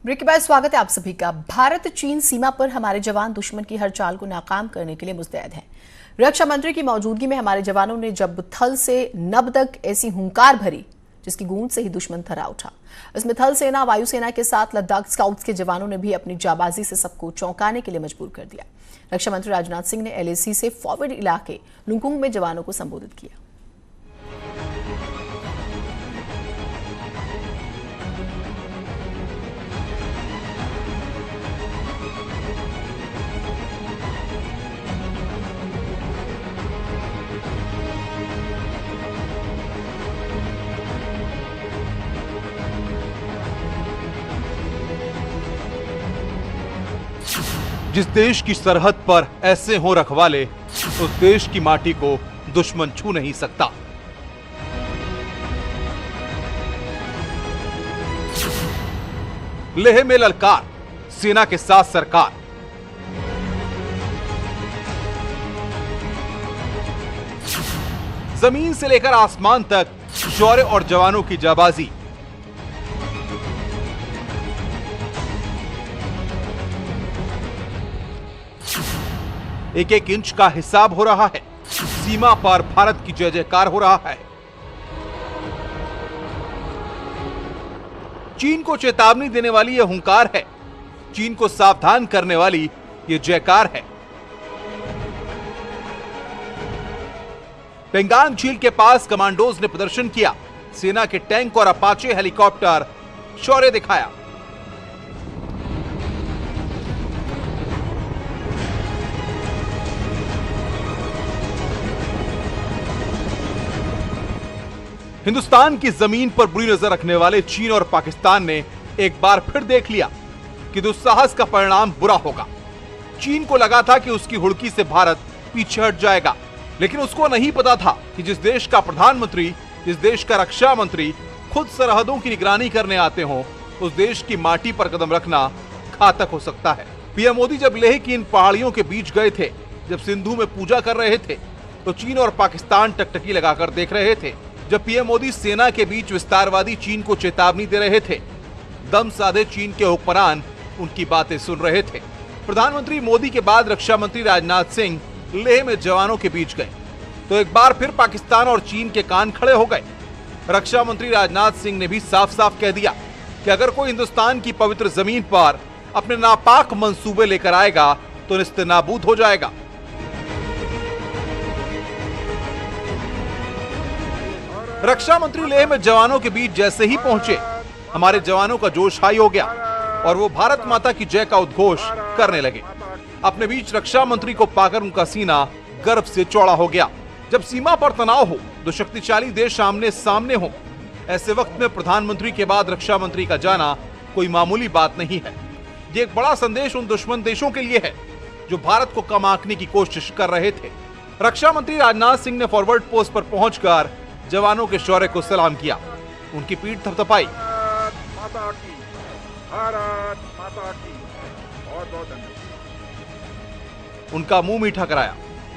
Break के बाद स्वागत है आप सभी का। भारत चीन सीमा पर हमारे जवान दुश्मन की हर चाल को नाकाम करने के लिए मुस्तैद हैं। रक्षा मंत्री की मौजूदगी में हमारे जवानों ने जब थल से नभ तक ऐसी हुंकार भरी जिसकी गूंज से ही दुश्मन थर्रा उठा। इसमें थल सेना, वायुसेना के साथ लद्दाख स्काउट्स के जवानों ने भी अपनी जाबाजी से सबको चौंकाने के लिए मजबूर कर दिया। रक्षा मंत्री राजनाथ सिंह ने LAC से फॉरवर्ड इलाके लुंगकुंग में जवानों को संबोधित किया। जिस देश की सरहद पर ऐसे हो रखवाले, उस देश की माटी को दुश्मन छू नहीं सकता। लेह में ललकार, सेना के साथ सरकार। जमीन से लेकर आसमान तक शौर्य और जवानों की जाबाजी। एक एक इंच का हिसाब हो रहा है। सीमा पर भारत की जय जयकार हो रहा है। चीन को चेतावनी देने वाली यह हुंकार है। चीन को सावधान करने वाली यह जयकार है। पेंगांग झील के पास कमांडोज ने प्रदर्शन किया। सेना के टैंक और अपाचे हेलीकॉप्टर शौर्य दिखाया। हिंदुस्तान की जमीन पर बुरी नजर रखने वाले चीन और पाकिस्तान ने एक बार फिर देख लिया कि दुस्साहस का परिणाम बुरा होगा। चीन को लगा था कि उसकी हुड़की से भारत पीछे हट जाएगा, लेकिन उसको नहीं पता था कि जिस देश का प्रधानमंत्री, जिस देश का रक्षा मंत्री खुद सरहदों की निगरानी करने आते हों, उस देश की माटी पर कदम रखना घातक हो सकता है। पीएम मोदी जब लेह की इन पहाड़ियों के बीच गए थे, जब सिंधु में पूजा कर रहे थे, तो चीन और पाकिस्तान टकटकी लगाकर देख रहे थे। जब पीएम मोदी सेना के बीच विस्तारवादी चीन को चेतावनी दे रहे थे, दम साधे चीन के हुक्मरान उनकी बातें सुन रहे थे। प्रधानमंत्री मोदी के बाद रक्षा मंत्री राजनाथ सिंह लेह में जवानों के बीच गए, तो एक बार फिर पाकिस्तान और चीन के कान खड़े हो गए। रक्षा मंत्री राजनाथ सिंह ने भी साफ साफ कह दिया कि अगर कोई हिंदुस्तान की पवित्र जमीन पर अपने नापाक मंसूबे लेकर आएगा तो निस्तेनाबूद हो जाएगा। रक्षा मंत्री लेह में जवानों के बीच जैसे ही पहुंचे, हमारे जवानों का जोश हाई हो गया और वो भारत माता की जय का उद्घोष करने लगे। अपने बीच रक्षा मंत्री को पाकर उनका सीना गर्व से चौड़ा हो गया। जब सीमा पर तनाव हो, दो शक्तिशाली देश आमने सामने हो, ऐसे वक्त में प्रधानमंत्री के बाद रक्षा मंत्री का जाना कोई मामूली बात नहीं है। ये एक बड़ा संदेश उन दुश्मन देशों के लिए है जो भारत को कम आंकने की कोशिश कर रहे थे। रक्षा मंत्री राजनाथ सिंह ने फॉरवर्ड पोस्ट पर पहुंचकर जवानों के शौर्य को सलाम किया, उनकी पीठ थपथपाई। उनका मुंह मीठा कराया।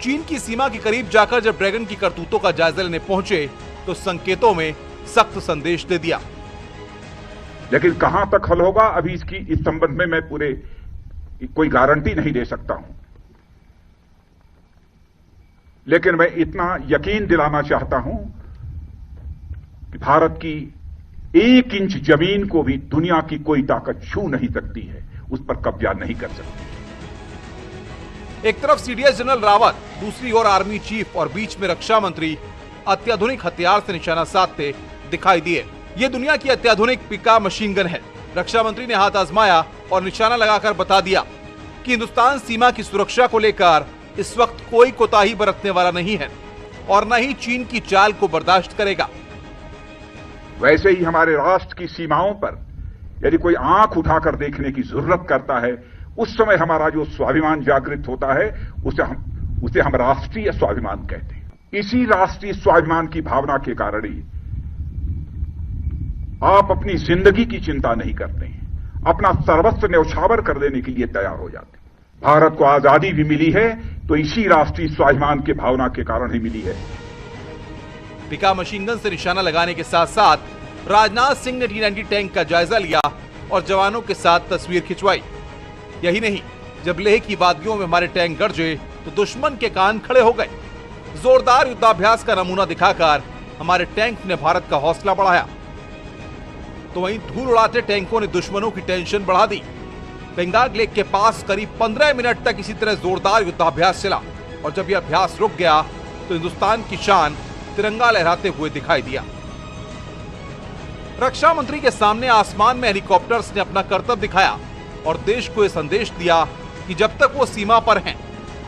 चीन की सीमा के करीब जाकर जब ड्रैगन की करतूतों का जायजा लेने पहुंचे, तो संकेतों में सख्त संदेश दे दिया। लेकिन कहां तक हल होगा, अभी इस संबंध में मैं पूरे कोई गारंटी नहीं दे सकता हूं, लेकिन मैं इतना यकीन दिलाना चाहता हूं कि भारत की एक इंच जमीन को भी दुनिया की कोई ताकत छू नहीं सकती है, उस पर कब्जा नहीं कर सकती। एक तरफ CDS जनरल रावत, दूसरी ओर आर्मी चीफ और बीच में रक्षा मंत्री अत्याधुनिक हथियार से निशाना साधते दिखाई दिए। ये दुनिया की अत्याधुनिक पिका मशीन गन है। रक्षा मंत्री ने हाथ आजमाया और निशाना लगाकर बता दिया कि हिंदुस्तान सीमा की सुरक्षा को लेकर इस वक्त कोई कोताही बरतने वाला नहीं है और न ही चीन की चाल को बर्दाश्त करेगा। वैसे ही हमारे राष्ट्र की सीमाओं पर यदि कोई आंख उठाकर देखने की जरूरत करता है, उस समय हमारा जो स्वाभिमान जागृत होता है, उसे हम राष्ट्रीय स्वाभिमान कहते हैं। इसी राष्ट्रीय स्वाभिमान की भावना के कारण ही आप अपनी जिंदगी की चिंता नहीं करते हैं, अपना सर्वस्व न्यौछावर कर देने के लिए तैयार हो जाते हैं। भारत को आजादी भी मिली है तो इसी राष्ट्रीय स्वाभिमान की भावना के कारण ही मिली है। पिका मशीन गन से निशाना लगाने के साथ साथ राजनाथ सिंह ने T-90 टैंक का जायजा लिया और जवानों के साथ तस्वीर खिंचवाई। यही नहीं, जब लेह की वादियों में हमारे टैंक गरजे तो दुश्मन के कान खड़े हो गए। जोरदार युद्धाभ्यास का नमूना दिखाकर हमारे टैंक ने भारत का हौसला बढ़ाया, तो वहीं धूल उड़ाते टैंकों ने दुश्मनों की टेंशन बढ़ा दी। बेंगाल लेक के पास करीब 15 मिनट तक इसी तरह जोरदार युद्धाभ्यास चला और जब यह अभ्यास रुक गया तो हिंदुस्तान की शान तिरंगा लहराते हुए दिखाई दिया। रक्षा मंत्री के सामने आसमान में हेलीकॉप्टर्स ने अपना करतब दिखाया और देश को यह संदेश दिया कि जब तक वो सीमा पर हैं,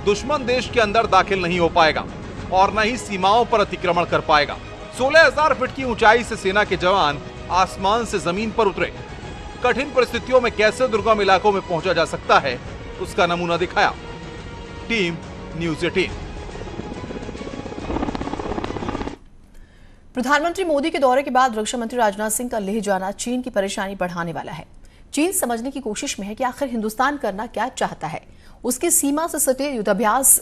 दुश्मन देश के अंदर दाखिल नहीं हो पाएगा और न ही सीमाओं पर अतिक्रमण कर पाएगा। 16,000 फीट की ऊंचाई से सेना के जवान आसमान से जमीन पर उतरे। कठिन परिस्थितियों में कैसे दुर्गम इलाकों में पहुंचा जा सकता है, उसका नमूना दिखाया। Team news 18। प्रधानमंत्री मोदी के दौरे के बाद रक्षा मंत्री राजनाथ सिंह का लेह जाना चीन की परेशानी बढ़ाने वाला है। चीन समझने की कोशिश में है कि आखिर हिंदुस्तान करना क्या चाहता है। उसकी सीमा से सटे युद्धाभ्यास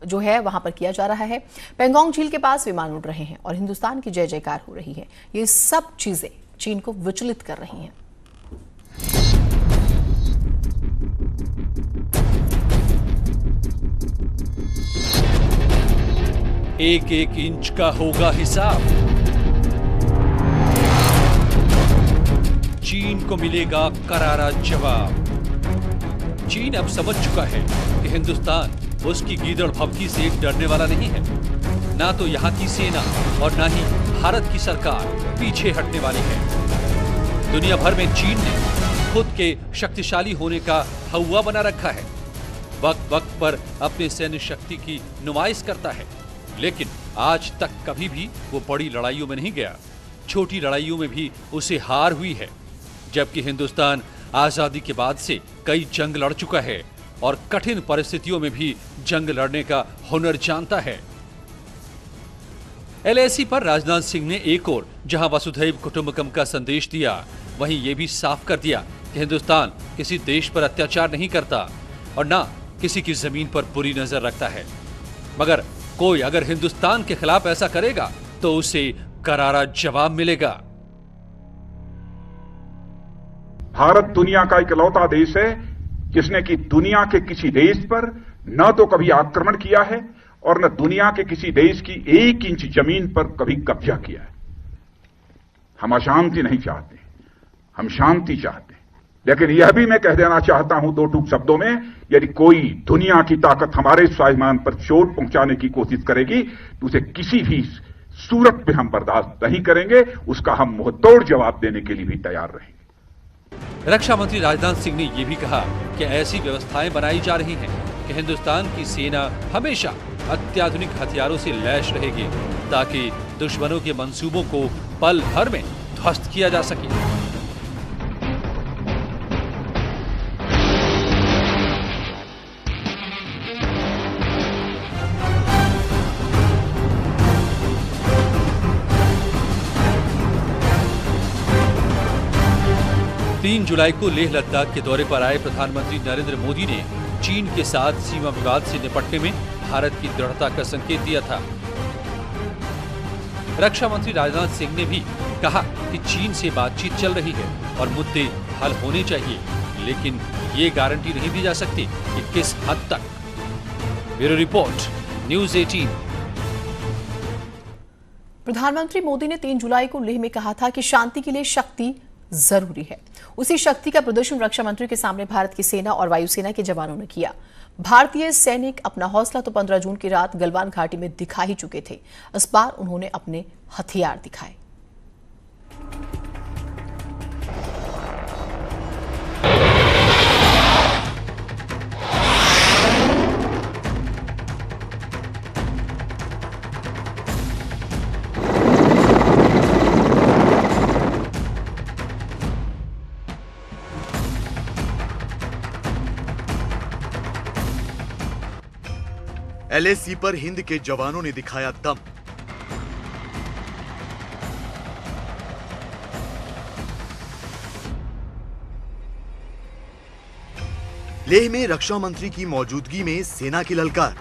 जो है वहां पर किया जा रहा है। पेंगोंग झील के पास विमान उड़ रहे हैं और हिंदुस्तान की जय जयकार हो रही है। ये सब चीजें चीन को विचलित कर रही हैं। एक एक इंच का होगा हिसाब। चीन को मिलेगा करारा जवाब। चीन अब समझ चुका है कि हिंदुस्तान उसकी गीदड़ भभकी से डरने वाला नहीं है। ना तो यहाँ की सेना और ना ही भारत की सरकार पीछे हटने वाली है। दुनिया भर में चीन ने खुद के शक्तिशाली होने का हौवा बना रखा है। वक्त वक्त पर अपने सैन्य शक्ति की नुमाइश करता है, लेकिन आज तक कभी भी वो बड़ी लड़ाइयों में नहीं गया। छोटी लड़ाइयों में भी उसे हार हुई है। जबकि हिंदुस्तान आजादी के बाद से कई जंग लड़ चुका है और कठिन परिस्थितियों में भी जंग लड़ने का हुनर जानता है। एलएसी पर राजनाथ सिंह ने एक और जहां वसुधैव कुटुंबकम का संदेश दिया, वहीं ये भी साफ कर दिया कि हिंदुस्तान किसी देश पर अत्याचार नहीं करता और ना किसी की जमीन पर बुरी नजर रखता है। मगर कोई अगर हिंदुस्तान के खिलाफ ऐसा करेगा तो उसे करारा जवाब मिलेगा। भारत दुनिया का इकलौता देश है जिसने कि दुनिया के किसी देश पर न तो कभी आक्रमण किया है और न दुनिया के किसी देश की 1 इंच जमीन पर कभी कब्जा किया है। हम अशांति नहीं चाहते, हम शांति चाहते हैं। लेकिन यह भी मैं कह देना चाहता हूं 2 टूक शब्दों में, यदि कोई दुनिया की ताकत हमारे स्वाभिमान पर चोट पहुंचाने की कोशिश करेगी तो उसे किसी भी सूरत में हम बर्दाश्त नहीं करेंगे। उसका हम मुंहतोड़ जवाब देने के लिए भी तैयार रहेंगे। रक्षा मंत्री राजनाथ सिंह ने यह भी कहा कि ऐसी व्यवस्थाएं बनाई जा रही हैं कि हिंदुस्तान की सेना हमेशा अत्याधुनिक हथियारों से लैस रहेगी ताकि दुश्मनों के मंसूबों को पल भर में ध्वस्त किया जा सके। 3 जुलाई को लेह लद्दाख के दौरे पर आए प्रधानमंत्री नरेंद्र मोदी ने चीन के साथ सीमा विवाद से निपटने में भारत की दृढ़ता का संकेत दिया था। रक्षा मंत्री राजनाथ सिंह ने भी कहा कि चीन से बातचीत चल रही है और मुद्दे हल होने चाहिए, लेकिन ये गारंटी नहीं दी जा सकती कि किस हद तक। Bureau report, news 18। प्रधानमंत्री मोदी ने 3 जुलाई को लेह में कहा था कि शांति के लिए शक्ति जरूरी है। उसी शक्ति का प्रदर्शन रक्षा मंत्री के सामने भारत की सेना और वायुसेना के जवानों ने किया। भारतीय सैनिक अपना हौसला तो 15 जून की रात गलवान घाटी में दिखा ही चुके थे। इस बार उन्होंने अपने हथियार दिखाए। एलएसी पर हिंद के जवानों ने दिखाया दम। लेह में रक्षा मंत्री की मौजूदगी में सेना की ललकार।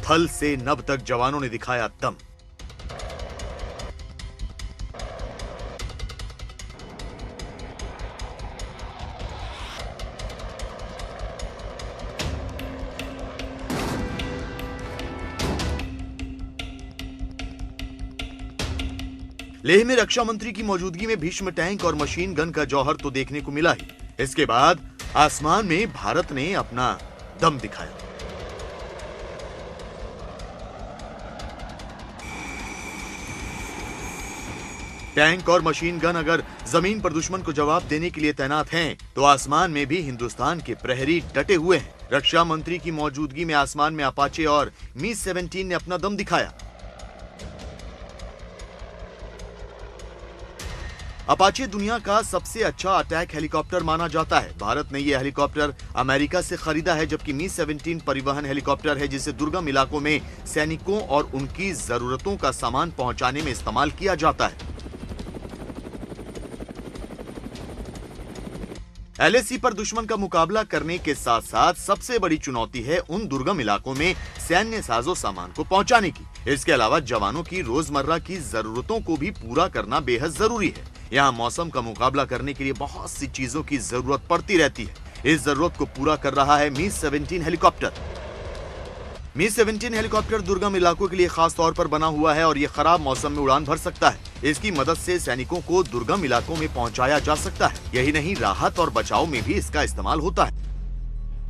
थल से नभ तक जवानों ने दिखाया दम। लेह में रक्षा मंत्री की मौजूदगी में भीष्म टैंक और मशीन गन का जौहर तो देखने को मिला ही, इसके बाद आसमान में भारत ने अपना दम दिखाया। टैंक और मशीन गन अगर जमीन पर दुश्मन को जवाब देने के लिए तैनात हैं, तो आसमान में भी हिंदुस्तान के प्रहरी डटे हुए हैं। रक्षा मंत्री की मौजूदगी में आसमान में अपाचे और मी-17 ने अपना दम दिखाया। अपाचे दुनिया का सबसे अच्छा अटैक हेलीकॉप्टर माना जाता है। भारत ने यह हेलीकॉप्टर अमेरिका से खरीदा है, जबकि मी-17 परिवहन हेलीकॉप्टर है जिसे दुर्गम इलाकों में सैनिकों और उनकी जरूरतों का सामान पहुंचाने में इस्तेमाल किया जाता है। LAC पर दुश्मन का मुकाबला करने के साथ साथ सबसे बड़ी चुनौती है उन दुर्गम इलाकों में सैन्य साजो सामान को पहुंचाने की। इसके अलावा जवानों की रोजमर्रा की जरूरतों को भी पूरा करना बेहद जरूरी है। यहाँ मौसम का मुकाबला करने के लिए बहुत सी चीजों की जरूरत पड़ती रहती है। इस जरूरत को पूरा कर रहा है मी-17 हेलीकॉप्टर। मी-17 हेलीकॉप्टर दुर्गम इलाकों के लिए खास तौर पर बना हुआ है और ये खराब मौसम में उड़ान भर सकता है। इसकी मदद से सैनिकों को दुर्गम इलाकों में पहुंचाया जा सकता है। यही नहीं, राहत और बचाव में भी इसका इस्तेमाल होता है।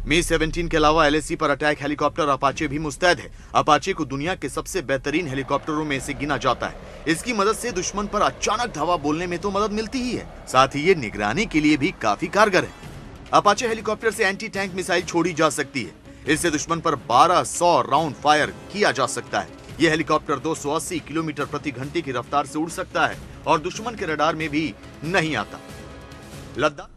मी-17 के अलावा LAC पर अटैक हेलीकॉप्टर अपाचे भी मुस्तैद है। अपाचे को दुनिया के सबसे बेहतरीन हेलीकॉप्टरों में से गिना जाता है। इसकी मदद से दुश्मन पर अचानक धावा बोलने में तो मदद मिलती ही है, साथ ही ये निगरानी के लिए भी काफी कारगर है। अपाचे हेलीकॉप्टर से एंटी टैंक मिसाइल छोड़ी जा सकती है। इससे दुश्मन पर 1200 राउंड फायर किया जा सकता है। यह हेलीकॉप्टर 280 किलोमीटर प्रति घंटे की रफ्तार से उड़ सकता है और दुश्मन के रडार में भी नहीं आता। लद्दाख